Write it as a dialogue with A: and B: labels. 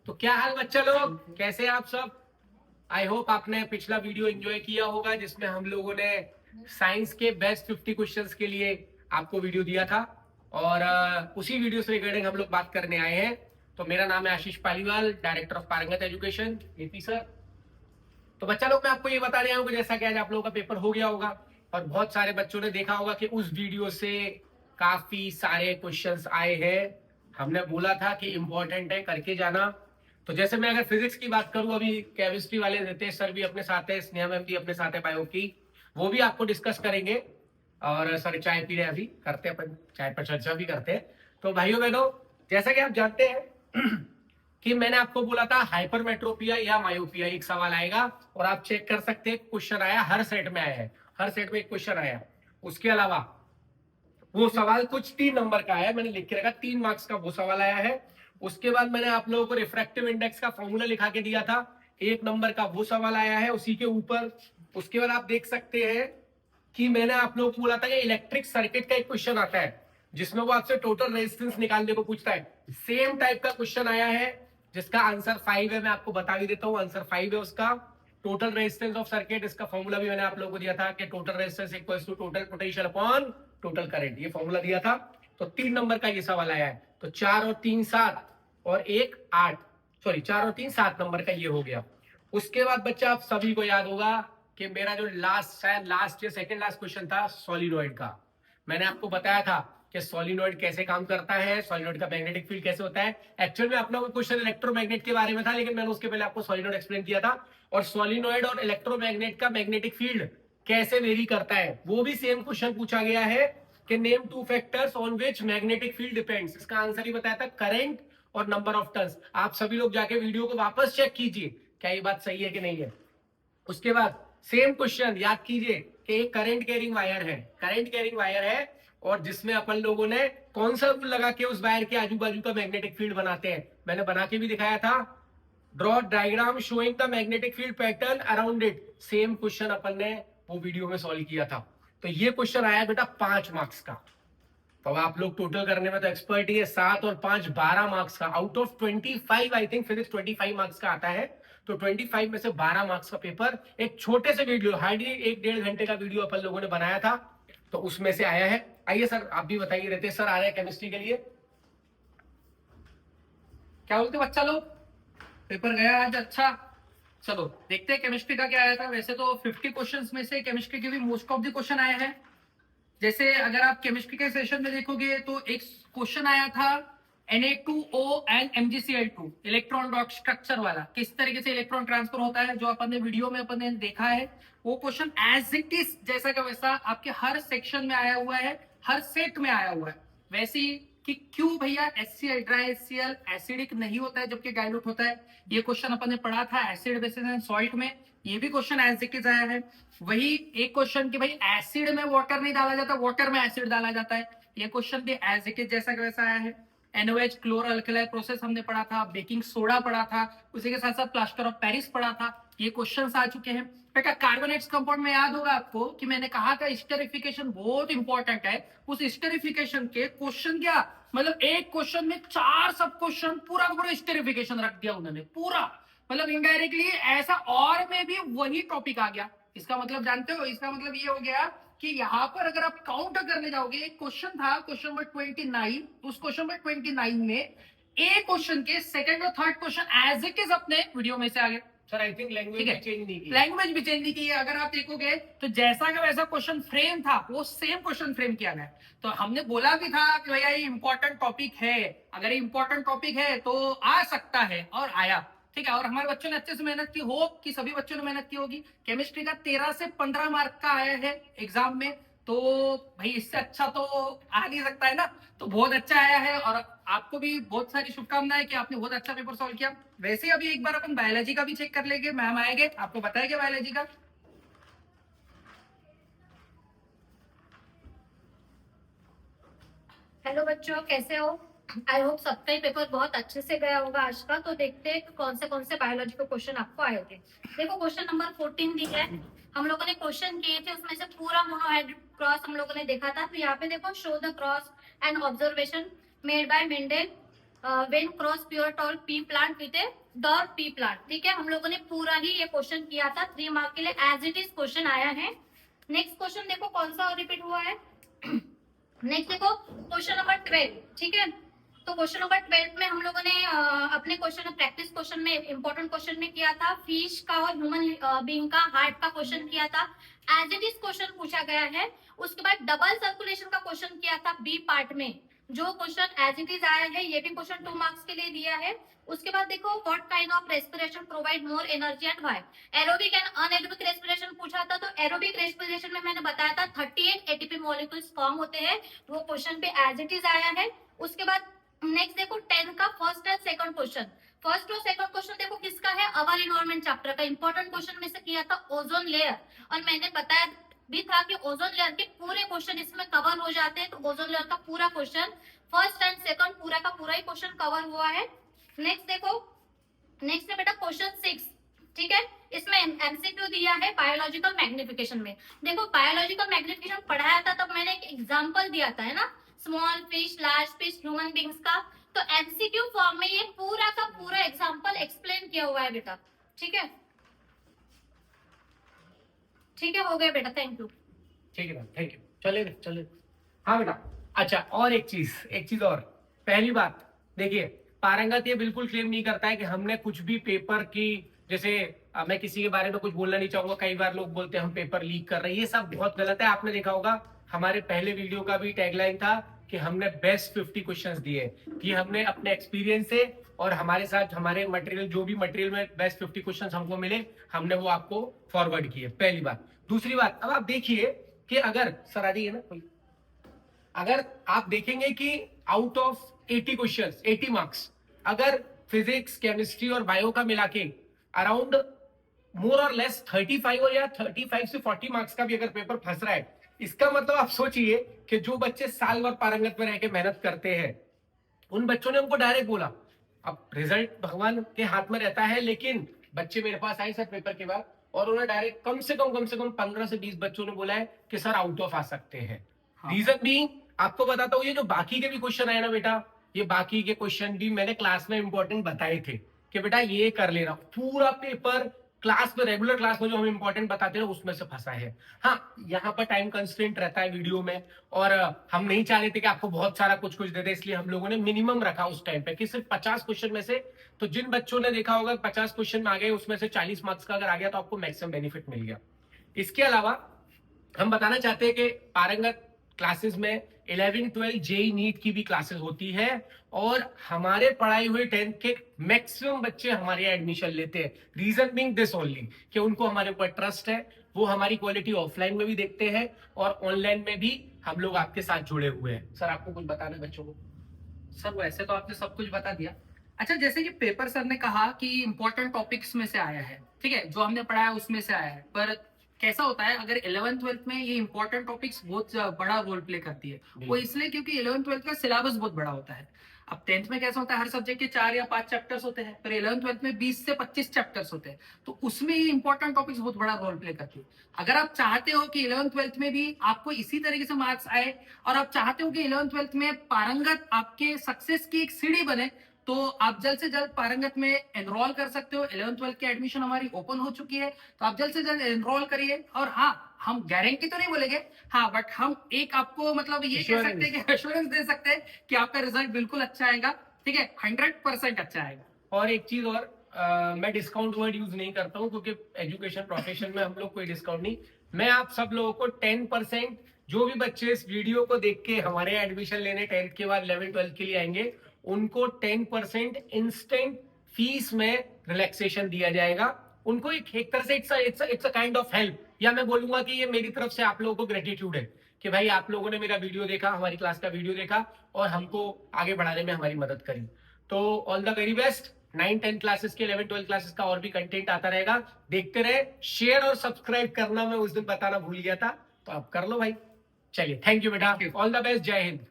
A: तो क्या हाल बच्चा लोग, कैसे हैं आप सब। आई होप आपने पिछला वीडियो एंजॉय किया होगा जिसमें हम लोगों ने साइंस के बेस्ट 50 क्वेश्चंस के लिए आपको वीडियो दिया था। और उसी वीडियो से रिगार्डिंग हम लोग बात करने आए हैं। तो मेरा नाम है आशीष पालीवाल, डायरेक्टर ऑफ पारंगत एजुकेशन, एपी सर। तो बच्चा लोग, मैं आपको ये बता रहा हूँ कि जैसा कि आज आप लोगों का पेपर हो गया होगा और बहुत सारे बच्चों ने देखा होगा कि उस वीडियो से काफी सारे क्वेश्चंस आए हैं। हमने बोला था कि इंपॉर्टेंट है, करके जाना। तो जैसे मैं अगर फिजिक्स की बात करूं, अभी केमिस्ट्री वाले रितेश सर भी अपने साथ है, स्नेहा मैम भी अपने साथ है बायो की, वो भी आपको डिस्कस करेंगे। और सर चाय पी रहे हैं, अभी करते हैं अपन चाय पर चर्चा भी करते हैं। तो भाइयों बहनों, जैसा कि आप जानते हैं कि मैंने आपको बोला था हाइपरमेट्रोपिया या मायोपिया एक सवाल आएगा और आप चेक कर सकते हैं, क्वेश्चन आया, हर सेट में आया है, हर सेट में एक क्वेश्चन आया। उसके अलावा वो सवाल कुछ 3 नंबर का है, मैंने लिख के रखा 3 मार्क्स का वो सवाल आया है। उसके बाद मैंने आप लोगों को रिफ्रैक्टिव इंडेक्स का फॉर्मूला लिखा के दिया था, 1 नंबर का वो सवाल आया है उसी के ऊपर। उसके बाद आप देख सकते हैं कि मैंने आप लोगों को बोला था कि इलेक्ट्रिक सर्किट का एक क्वेश्चन आता है जिसमें वो आपसे टोटल रेजिस्टेंस निकालने को पूछता है। सेम टाइप का क्वेश्चन आया है जिसका आंसर 5 है, मैं आपको बता भी देता हूं, आंसर 5 है उसका। टोटल रेजिस्टेंस ऑफ सर्किट, इसका फॉर्मूला भी मैंने आप लोगों को दिया था कि total resistance equals to total potential upon total current, ये फॉर्मूला दिया था। तो 3 नंबर का ये सवाल आया है। तो 4 और 3 7 और 1 8, सॉरी 4 और 3 7 नंबर का ये हो गया। उसके बाद बच्चा आप सभी को याद होगा कि मेरा जो लास्ट, शायद लास्ट या सेकंड लास्ट क्वेश्चन था सॉलिनॉइड का। मैंने आपको बताया था कि सॉलिनॉइड कैसे काम करता है, सॉलिनॉइड का मैग्नेटिक फील्ड कैसे होता है। एक्चुअल में अपना क्वेश्चन इलेक्ट्रोमैग्नेट के बारे में था, लेकिन मैंने उसके पहले आपको सॉलिनॉइड एक्सप्लेन किया था। और सॉलिनॉइड और इलेक्ट्रोमैग्नेट का मैग्नेटिक फील्ड कैसे वेरी करता है, वो भी सेम क्वेश्चन पूछा गया है कि name 2 factors on which magnetic field depends. इसका आंसर ही बताया था, करंट और नंबर ऑफ टर्न्स। आप सभी लोग जाके वीडियो को वापस चेक कीजिए क्या ये बात सही है कि नहीं है। उसके बाद सेम क्वेश्चन याद कीजिए कि एक करंट कैरिंग वायर है, करंट कैरिंग वायर है, और जिसमें अपन लोगों ने कौन सा रूल लगा के उस वायर के आजू बाजू का मैग्नेटिक फील्ड बनाते हैं, मैंने बना के भी दिखाया था। Draw diagram showing the magnetic field pattern around it. Same question अपन ने वो वीडियो में सॉल्व किया था। तो ये क्वेश्चन आया बेटा 5 मार्क्स का। तो आप लोग टोटल करने में तो एक्सपर्ट ही है, 7 और 5 12 मार्क्स का। Out of 25, I think physics 25 marks का आता है, तो 25 में से 12 मार्क्स का पेपर एक छोटे से वीडियो, हार्डली 1-1.5 घंटे का वीडियो अपन लोगों ने बनाया था, तो उसमें से आया है। आइए सर आप भी बताइए, रहते सर आ रहे हैं केमिस्ट्री के लिए, क्या बोलते बच्चा लोग, पेपर गया आज अच्छा। चलो देखते हैं केमिस्ट्री का क्या आया था। वैसे तो 50 क्वेश्चंस में से केमिस्ट्री के भी मोस्ट ऑफ द क्वेश्चन आए हैं। जैसे अगर आप केमिस्ट्री के सेशन में देखोगे तो एक क्वेश्चन आया था Na2O and MgCl2 electron dot structure वाला, किस तरीके से इलेक्ट्रॉन ट्रांसफर होता है, जो अपन ने वीडियो में अपन ने देखा है। वो क्वेश्चन एज इट इज जैसा का वैसा आपके हर सेक्शन में आया हुआ है, हर सेट में आया हुआ है। वैसे कि क्यों भैया HCl ड्राई HCl एसिडिक नहीं होता है जबकि डाइल्यूट होता है, ये क्वेश्चन अपन ने पढ़ा था एसिड बेसिस एंड सॉल्ट में। ये भी क्वेश्चन एज इट इज आया है। वही एक क्वेश्चन कि भाई एसिड में वाटर नहीं डाला जाता, वाटर में एसिड डाला जाता है, ये क्वेश्चन भी एज इट इज जैसा का वैसा आया है। NOH क्लोरो अल्कलाई प्रोसेस हमने पढ़ा था, बेकिंग सोडा पढ़ा था, उसी के साथ साथ प्लास्टर ऑफ पेरिस पढ़ा था, ये क्वेश्चंस आ चुके हैं। बेटा कार्बोनेट्स कंपाउंड में याद होगा आपको कि मैंने कहा था स्टेरिफिकेशन बहुत इंपॉर्टेंट है। उस स्टेरिफिकेशन के क्वेश्चन क्या, मतलब एक क्वेश्चन में 4 सब क्वेश्चन पूरा का पूरा स्टेरिफिकेशन रख दिया उन्होंने पूरा, मतलब इनडायरेक्टली ऐसा, और में भी वही टॉपिक आ गया। इसका मतलब जानते हो, इसका मतलब ये हो गया कि यहाँ पर अगर आप काउंट करने जाओगे, एक क्वेश्चन था क्वेश्चन नंबर 29, उस क्वेश्चन नंबर 29 में एक क्वेश्चन के सेकंड और third question as it is अपने वीडियो में से आ गए। सर आई थिंक लैंग्वेज भी चेंज नहीं की, लैंग्वेज भी चेंज नहीं की है। अगर आप देखोगे तो जैसा का वैसा क्वेश्चन फ्रेम था, वो सेम क्वेश्चन फ्रेम किया गया। तो हमने बोला भी था कि भैया ये इंपॉर्टेंट टॉपिक है, अगर ये इंपॉर्टेंट टॉपिक है तो आ सकता है, और आया। ठीक है, और हमारे बच्चों ने अच्छे से मेहनत की, होप कि सभी बच्चों ने मेहनत की होगी। केमिस्ट्री का 13 से 15 मार्क का आया है एग्जाम में, तो भाई इससे अच्छा तो आ नहीं सकता है ना। तो बहुत अच्छा आया है, और आपको भी बहुत सारी शुभकामनाएं कि आपने बहुत अच्छा पेपर सॉल्व किया। वैसे अभी एक बार अपन बायोलॉजी का भी चेक कर लेंगे, मैम आएंगे आपको बताएंगे बायोलॉजी का।
B: हेलो बच्चों, कैसे हो? आई होप सबका ही पेपर बहुत अच्छे से गया होगा आज का। तो देखते हैं कौन से बायोलॉजी के क्वेश्चन आपको आए होंगे। देखो क्वेश्चन नंबर 14 दी है, हम लोगों ने क्वेश्चन किए थे, उसमें से पूरा मोनोहाइड्रिक क्रॉस हम लोगों ने देखा था। तो यहाँ पे देखो, show the cross and observation made by Mendel when cross pure tall P plant with A dwarf P plant. ठीक है, हम लोगों ने पूरा ही ये क्वेश्चन किया था, 3 मार्क के लिए एज इट इज क्वेश्चन आया है। नेक्स्ट क्वेश्चन देखो कौन सा रिपीट हुआ है। नेक्स्ट देखो क्वेश्चन नंबर 12। ठीक है, तो क्वेश्चन नंबर 12 में हम लोगों ने अपने क्वेश्चन प्रैक्टिस क्वेश्चन में इंपॉर्टेंट क्वेश्चन में किया था फिश का और ह्यूमन बीइंग का हार्ट का क्वेश्चन किया था, एज इट इज क्वेश्चन पूछा गया है। उसके बाद डबल सर्कुलेशन का क्वेश्चन किया था बी पार्ट में, जो क्वेश्चन एज इट इज आया है, ये भी क्वेश्चन 2 मार्क्स के लिए दिया है। उसके बाद देखो what kind of respiration provide more energy and why. Aerobic and anaerobic respiration पूछा था, तो एरोबिक रेस्पिरेशन में मैंने बताया था 38 एटीपी मॉलिक्यूल्स फॉर्म होते हैं, वो क्वेश्चन पे एज इट इज आया है। उसके बाद नेक्स्ट देखो 10 का first and second question. First और सेकंड क्वेश्चन देखो किसका है, अवर इन्वायरमेंट चैप्टर का इंपॉर्टेंट क्वेश्चन में से किया था ओजोन लेयर, और मैंने बताया भी था कि ओजोन लेयर के पूरे क्वेश्चन इसमें कवर हो जाते हैं, तो ओजोन लेयर का पूरा क्वेश्चन फर्स्ट एंड सेकंड पूरा का पूरा ही क्वेश्चन कवर हुआ है। नेक्स्ट देखो, नेक्स्ट है बेटा क्वेश्चन 6। ठीक है, इसमें एमसीक्यू दिया है बायोलॉजिकल मैग्निफिकेशन में। देखो बायोलॉजिकल मैग्निफिकेशन पढ़ाया था तब मैंने एक एग्जांपल दिया था, है ना, small fish large fish human beings का। तो एमसीक्यू फॉर्म में ये पूरा का पूरा एग्जांपल एक्सप्लेन किया हुआ है बेटा। ठीक है, ठीक है, हो गया बेटा, थैंक यू।
A: ठीक है, थैंक यू। चले चले। हाँ बेटा, अच्छा और एक चीज और। पहली बात देखिए, पारंगत ये बिल्कुल क्लेम नहीं करता है कि हमने कुछ भी पेपर की, जैसे मैं किसी के बारे में कुछ बोलना नहीं चाहूंगा, कई बार लोग बोलते हैं हम पेपर लीक कर रहे हैं, ये सब बहुत गलत है। आपने देखा होगा हमारे पहले वीडियो का भी टैगलाइन था कि हमने बेस्ट 50 क्वेश्चंस दिए, कि हमने अपने एक्सपीरियंस से और हमारे साथ हमारे मटेरियल, जो भी मटेरियल में बेस्ट 50 क्वेश्चंस हमको मिले, हमने वो आपको फॉरवर्ड किए, पहली बात। दूसरी बात, अब आप देखिए कि अगर सर आ जाइए ना कोई, अगर आप देखेंगे कि आउट ऑफ 80 क्वेश्चंस 80 मार्क्स, अगर फिजिक्स केमिस्ट्री और बायो का मिला के अराउंड मोर और लेस 35 और या 35 से 40 मार्क्स का भी अगर पेपर फंस रहा है, इसका मतलब आप सोचिए कि जो बच्चे साल भर पारंगत में रह के मेहनत करते हैं, उन बच्चों ने हमको डायरेक्ट बोला, अब रिजल्ट भगवान के हाथ में रहता है, लेकिन बच्चे मेरे पास आए सर पेपर के बाद, और उन्होंने डायरेक्ट कम से कम 15 से 20 बच्चों ने बोला है कि सर आउट ऑफ आ सकते हैं। रीजन भी आपको बताता हूँ, ये जो बाकी के भी क्वेश्चन आए ना बेटा, ये बाकी के क्वेश्चन भी मैंने क्लास में इंपॉर्टेंट बताए थे कि बेटा ये कर लेना। पूरा पेपर क्लास में, रेगुलर क्लास में जो हम इंपॉर्टेंट बताते हैं उसमें से फंसा है। हाँ, यहाँ पर टाइम कंस्ट्रेंट रहता है वीडियो में, और हम नहीं चाह रहे थे कि आपको बहुत सारा कुछ कुछ दे दे, इसलिए हम लोगों ने मिनिमम रखा उस टाइम पे कि सिर्फ 50 क्वेश्चन में से, तो जिन बच्चों ने देखा होगा 50 क्वेश्चन में आ गए, उसमें से 40 मार्क्स का अगर आ गया तो आपको मैक्सिमम बेनिफिट मिल गया। इसके अलावा हम बताना चाहते हैं कि पारंगत क्लासेस में 11-12 जेई नीट की भी क्लासेस होती है, और हमारे पढ़ाई हुए 10th के मैक्सिमम बच्चे हमारे यहाँ एडमिशन लेते हैं। रीजन बीइंग दिस ओनली कि उनको हमारे ऊपर ट्रस्ट है, वो हमारी क्वालिटी ऑफलाइन में भी देखते हैं और ऑनलाइन में भी हम लोग आपके साथ जुड़े हुए हैं। सर आपको कुछ बताना है बच्चों को?
C: सर वैसे तो आपने सब कुछ बता दिया। अच्छा, जैसे कि पेपर सर ने कहा कि इंपॉर्टेंट टॉपिक्स में से आया है, ठीक है, जो हमने पढ़ाया उसमें से आया है, पर कैसा होता है अगर 11th-12th में ये इंपॉर्टेंट टॉपिक्स बहुत बड़ा रोल प्ले करती है, वो इसलिए क्योंकि 11th-12th का सिलेबस बहुत बड़ा होता है। अब 10th में कैसा होता है, हर सब्जेक्ट के 4 या 5 चैप्टर्स होते हैं, पर 11th-12th में 20 से 25 चैप्टर्स होते हैं, तो उसमें ये इंपॉर्टेंट टॉपिक्स बहुत बड़ा रोल प्ले करती है। अगर आप चाहते हो कि 11th-12th में भी आपको इसी तरीके से मार्क्स आए, और आप चाहते हो कि 11th-12th में पारंगत आपके सक्सेस की एक सीढ़ी बने, तो आप जल्द से जल्द पारंगत में एनरोल कर सकते हो। 11th-12th की एडमिशन हमारी ओपन हो चुकी है, तो आप जल्द से जल्द एनरोल करिए। और हाँ, हम गारंटी तो नहीं बोलेंगे, हाँ, बट हम एक आपको मतलब ये कह सकते हैं कि एश्योरेंस दे सकते हैं कि आपका रिजल्ट बिल्कुल अच्छा आएगा, ठीक है, 100% अच्छा आएगा।
A: और एक चीज और, मैं डिस्काउंट वर्ड यूज नहीं करता हूँ, क्योंकि एजुकेशन प्रोफेशन में हम लोग कोई डिस्काउंट नहीं। मैं आप सब लोगों को 10%, जो भी बच्चे इस वीडियो को देख के हमारे एडमिशन लेने 10th के बाद 11th-12th के लिए आएंगे, उनको 10% इंस्टेंट फीस में रिलैक्सेशन दिया जाएगा। उनको एक तरह से it's a kind of help, या मैं बोलूंगा कि ये मेरी तरफ से आप लोगों को ग्रेटिट्यूड है कि भाई आप लोगों ने मेरा वीडियो देखा, हमारी क्लास का वीडियो देखा और हमको आगे बढ़ाने में हमारी मदद करी। तो all the very best. 9-10 classes के 11-12 क्लासेस का और भी कंटेंट आता रहेगा, देखते रहे। शेयर और सब्सक्राइब करना मैं उस दिन बताना भूल गया था, तो आप कर लो भाई। चलिए, थैंक यू बेटा, ऑल द बेस्ट, जय हिंद।